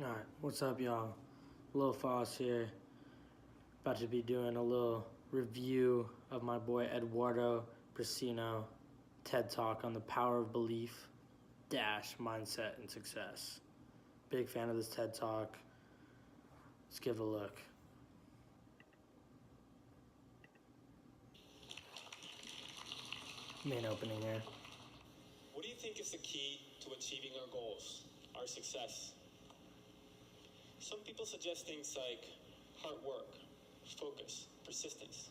Alright, what's up, y'all? Lil Foss here. About to be doing a little review of my boy Eduardo Brasino TED Talk on the power of belief dash mindset and success. Big fan of this TED Talk. Let's give it a look. Main opening here. What do you think is the key to achieving our goals, our success? Some people suggest things like hard work, focus, persistence.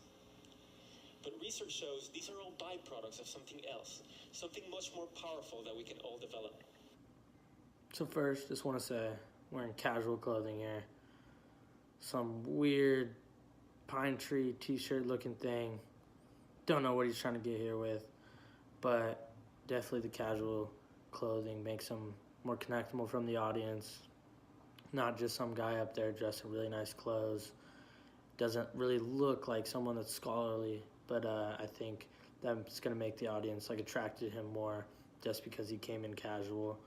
But research shows these are all byproducts of something else, something much more powerful that we can all develop. So first, just want to say, wearing casual clothing here. Some weird pine tree t-shirt looking thing. Don't know what he's trying to get here with, but definitely the casual clothing makes him more connectable from the audience. Not just some guy up there dressed in really nice clothes. Doesn't really look like someone that's scholarly, but I think that's going to make the audience attracted to him more just because he came in casual.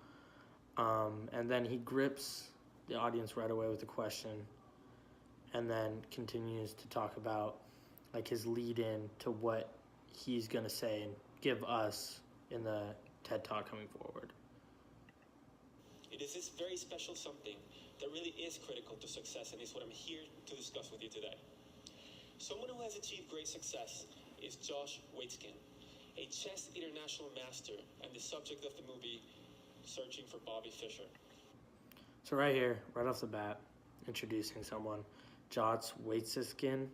And then he grips the audience right away with a question, and then continues to talk about his lead-in to what he's going to say and give us in the TED Talk coming forward. It is this very special something that really is critical to success, and is what I'm here to discuss with you today. Someone who has achieved great success is Josh Waitzkin, a chess international master and the subject of the movie Searching for Bobby Fischer. So right here, right off the bat, introducing someone, Josh Waitzkin.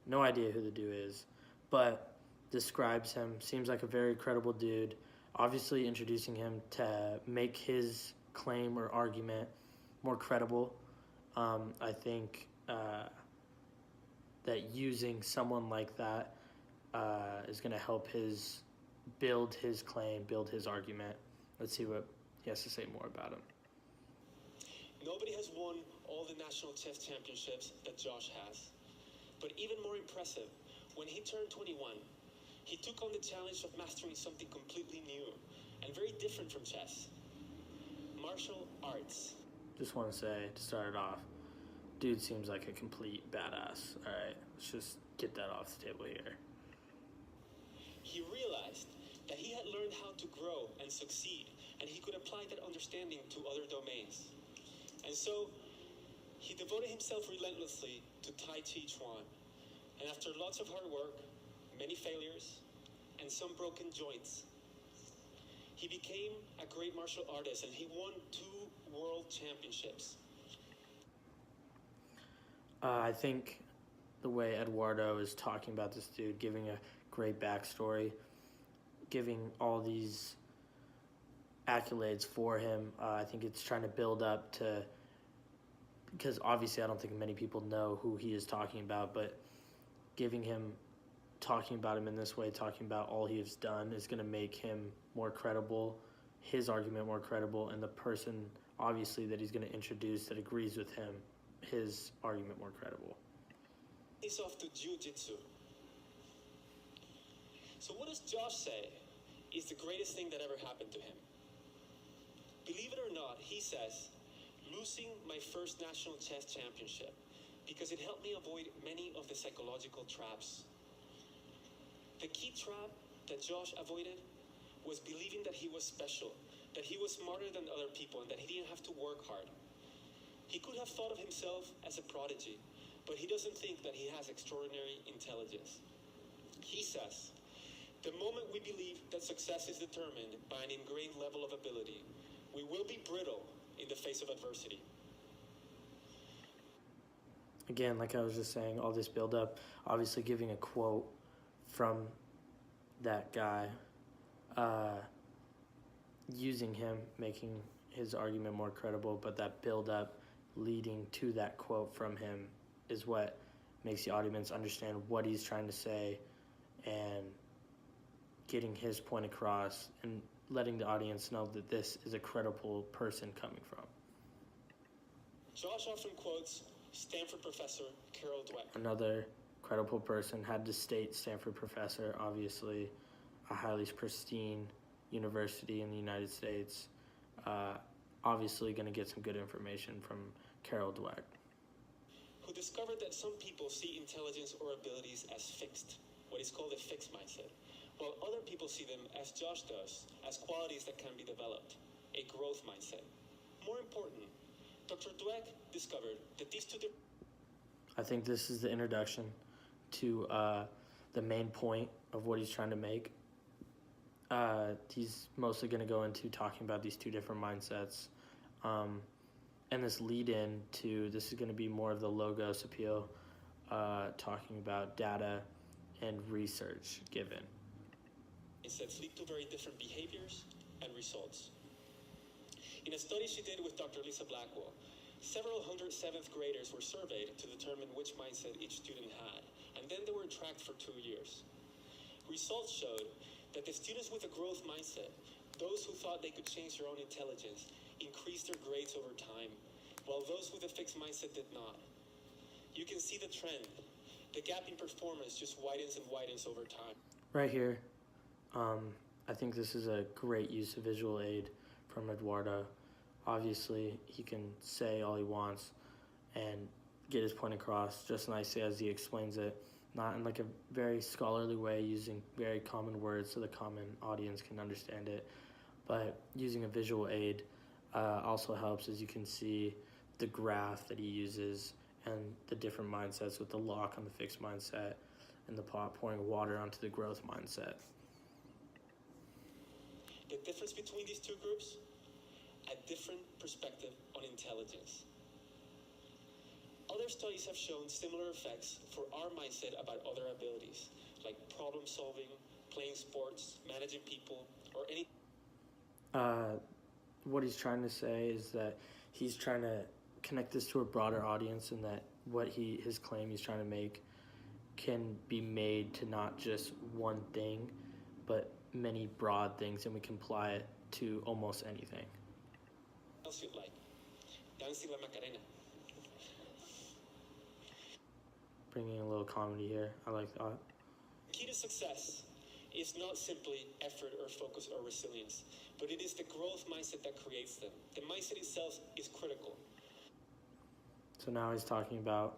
No idea who the dude is, but describes him. Seems like a very credible dude. Obviously introducing him to make his claim or argument more credible. I think that using someone like that is going to help build his claim, build his argument. Let's see what he has to say more about him. Nobody has won all the national chess championships that Josh has. But even more impressive, when he turned 21, he took on the challenge of mastering something completely new and very different from chess: martial arts. Just want to say, to start it off, dude seems like a complete badass. All right, let's just get that off the table here. He realized that he had learned how to grow and succeed, and he could apply that understanding to other domains. And so, he devoted himself relentlessly to Tai Chi Chuan. And after lots of hard work, many failures, and some broken joints, he became a great martial artist, and he won 2 world championships. I think the way Eduardo is talking about this dude, giving a great backstory, giving all these accolades for him, I think it's trying to build up to, because obviously I don't think many people know who he is talking about, but talking about him in this way, talking about all he has done, is going to make him more credible, his argument more credible, and the person obviously that he's going to introduce that agrees with him, his argument more credible. He's off to jiu-jitsu. So what does Josh say is the greatest thing that ever happened to him? Believe it or not, he says, losing my first national chess championship, because it helped me avoid many of the psychological traps. The key trap that Josh avoided was believing that he was special, that he was smarter than other people, and that he didn't have to work hard. He could have thought of himself as a prodigy, but he doesn't think that he has extraordinary intelligence. He says, the moment we believe that success is determined by an ingrained level of ability, we will be brittle in the face of adversity. Again, like I was just saying, all this build-up, obviously giving a quote from that guy, using him, making his argument more credible, but that build-up leading to that quote from him is what makes the audience understand what he's trying to say, and getting his point across and letting the audience know that this is a credible person coming from. Josh often quotes Stanford professor Carol Dweck. Another credible person, had to state Stanford professor, obviously a highly pristine university in the United States. obviously going to get some good information from Carol Dweck. Who discovered that some people see intelligence or abilities as fixed, what is called a fixed mindset, while other people see them, as Josh does, as qualities that can be developed, a growth mindset. More important, Dr. Dweck discovered that these two I think this is the introduction to the main point of what he's trying to make. He's mostly going to go into talking about these two different mindsets. And this lead in to this is going to be more of the logos appeal, talking about data and research given. mindsets lead to very different behaviors and results. In a study she did with Dr. Lisa Blackwell, several hundred seventh graders were surveyed to determine which mindset each student had, and then they were tracked for 2 years. Results showed that the students with a growth mindset, those who thought they could change their own intelligence, increased their grades over time, while those with a fixed mindset did not. You can see the trend. The gap in performance just widens and widens over time. Right here, I think this is a great use of visual aid from Eduardo. Obviously, he can say all he wants and get his point across just nicely as he explains it, not in like a very scholarly way, using very common words so the common audience can understand it, but using a visual aid also helps, as you can see the graph that he uses and the different mindsets with the lock on the fixed mindset and the pot pouring water onto the growth mindset. The difference between these two groups? A different perspective on intelligence. Other studies have shown similar effects for our mindset about other abilities, like problem solving, playing sports, managing people, or any. What he's trying to say is that he's trying to connect this to a broader audience, and that his claim he's trying to make can be made to not just one thing, but many broad things, and we can apply it to almost anything. Else you'd like. Dancing la Macarena. Bringing a little comedy here. I like that. Key to success is not simply effort or focus or resilience, but it is the growth mindset that creates them. The mindset itself is critical. So now he's talking about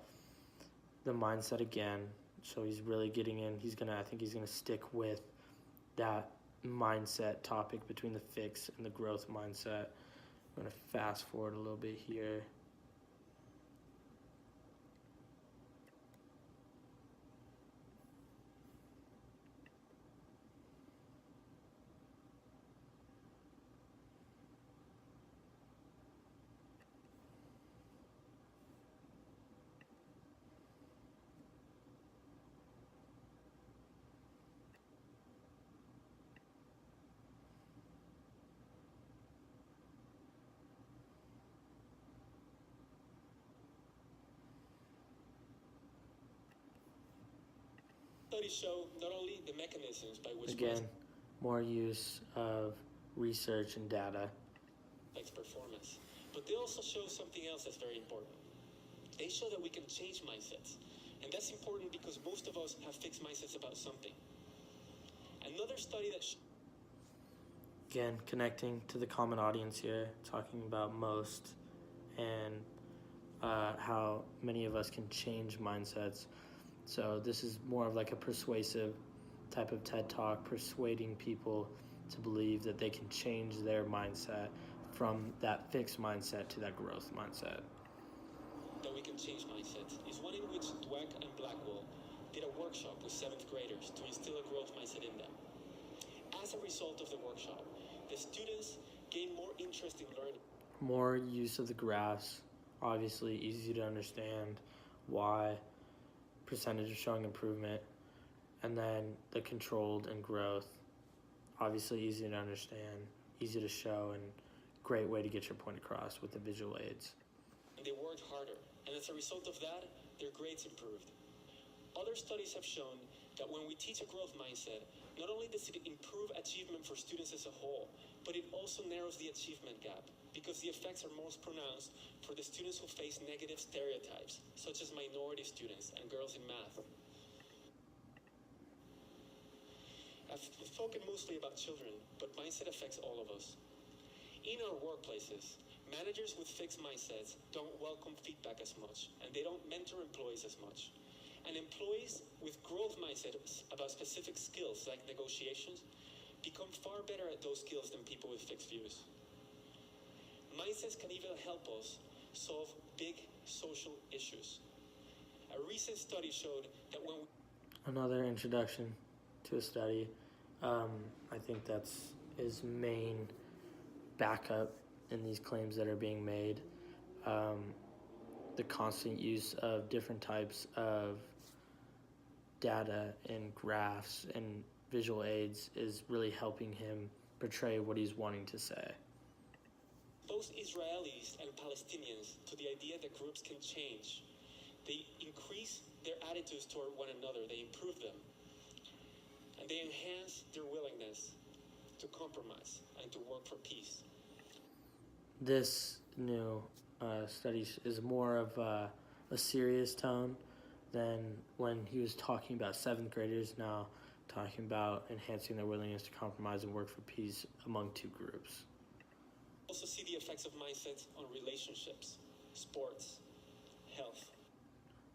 the mindset again. So he's really getting in. I think he's gonna stick with that mindset topic between the fix and the growth mindset. I'm gonna fast forward a little bit here. Studies show not only the mechanisms by which Again, more use of research and data. affects performance, but they also show something else that's very important. They show that we can change mindsets, and that's important because most of us have fixed mindsets about something. Another study that Again, connecting to the common audience here, talking about most and how many of us can change mindsets. So this is more of like a persuasive type of TED Talk, persuading people to believe that they can change their mindset from that fixed mindset to that growth mindset. That we can change mindsets is one in which Dweck and Blackwell did a workshop with 7th graders to instill a growth mindset in them. As a result of the workshop, the students gained more interest in learning. More use of the graphs, obviously easy to understand why, percentage of showing improvement, and then the controlled and growth, obviously easy to understand, easy to show, and great way to get your point across with the visual aids. And they worked harder, and as a result of that, their grades improved. Other studies have shown that when we teach a growth mindset, not only does it improve achievement for students as a whole, but it also narrows the achievement gap, because the effects are most pronounced for the students who face negative stereotypes, such as minority students and girls in math. I've spoken mostly about children, but mindset affects all of us. In our workplaces, Managers with fixed mindsets don't welcome feedback as much, and they don't mentor employees as much. And employees with growth mindsets about specific skills like negotiations become far better at those skills than people with fixed views. Mindsets can even help us solve big social issues. A recent study showed that when Another introduction to a study. I think that's his main backup in these claims that are being made. The constant use of different types of data and graphs and visual aids is really helping him portray what he's wanting to say. Both Israelis and Palestinians to the idea that groups can change. They increase their attitudes toward one another, they improve them, and they enhance their willingness to compromise and to work for peace. This new study is more of a serious tone than when he was talking about seventh graders, now talking about enhancing their willingness to compromise and work for peace among two groups. Also see the effects of mindsets on relationships, sports, health.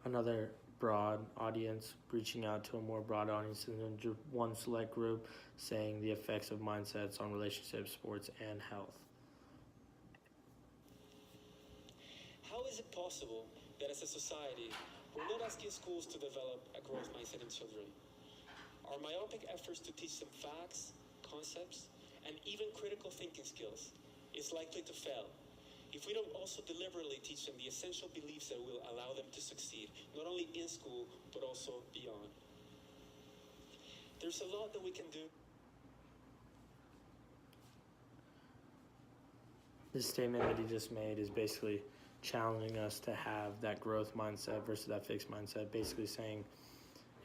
Another broad audience, reaching out to a more broad audience than just one select group, saying the effects of mindsets on relationships, sports, and health. How is it possible that as a society, we're not asking schools to develop a growth mindset in children? Our myopic efforts to teach them facts, concepts, and even critical thinking skills is likely to fail if we don't also deliberately teach them the essential beliefs that will allow them to succeed, not only in school, but also beyond. There's a lot that we can do. This statement that he just made is basically challenging us to have that growth mindset versus that fixed mindset, basically saying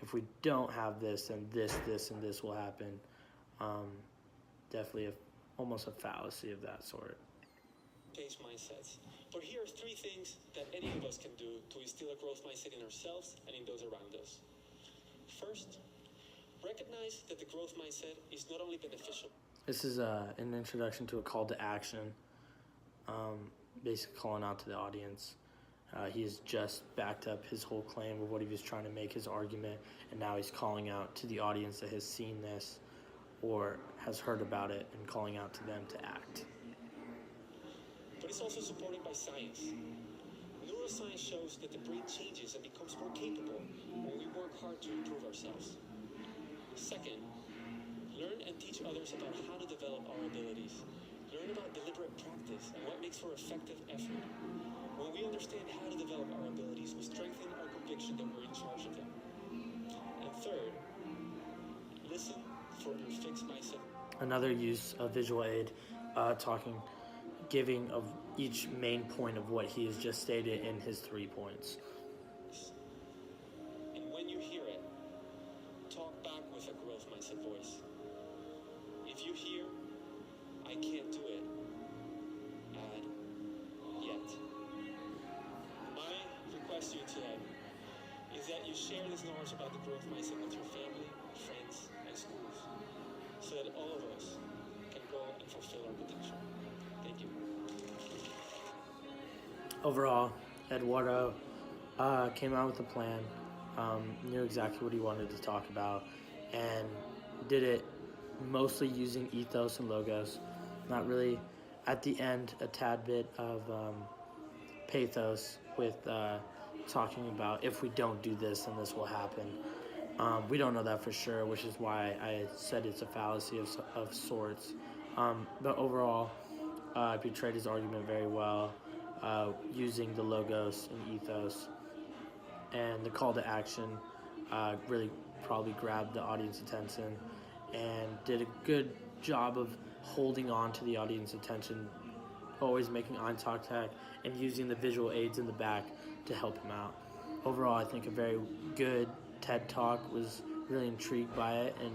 if we don't have this, then this, and this will happen. Definitely almost a fallacy of that sort. Change mindsets. But here are 3 things that any of us can do to instill a growth mindset in ourselves and in those around us. First, recognize that the growth mindset is not only beneficial. This is an introduction to a call to action, basically calling out to the audience. He has just backed up his whole claim of what he was trying to make his argument, and now he's calling out to the audience that has seen this or has heard about it and calling out to them to act. But it's also supported by science. Neuroscience shows that the brain changes and becomes more capable when we work hard to improve ourselves. Second, learn and teach others about how to develop our abilities. Learn about deliberate practice and what makes for effective effort. When we understand how to develop our abilities, we strengthen our conviction that we're in charge of them. And third, listen for your fixed mindset. Another use of visual aid, giving of each main point of what he has just stated in his 3 points. And when you hear it, talk back with a growth mindset voice. If you hear, I can't do it, add, yet. My request to you today is that you share this knowledge about the growth mindset with your family, friends, and schools, so that all of us can grow and fulfill our potential. Thank you. Overall, Eduardo came out with a plan, knew exactly what he wanted to talk about, and did it mostly using ethos and logos. Not really, at the end, a tad bit of pathos with talking about if we don't do this, then this will happen. We don't know that for sure, which is why I said it's a fallacy of sorts. But overall, I portrayed his argument very well, using the logos and ethos, and the call to action really probably grabbed the audience attention and did a good job of holding on to the audience attention, always making eye contact and using the visual aids in the back to help him out. Overall, I think a very good TED Talk. Was really intrigued by it and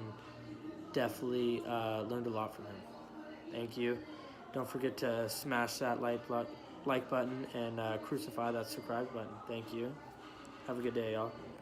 definitely learned a lot from him. Thank you. Don't forget to smash that like button and crucify that subscribe button. Thank you. Have a good day, y'all.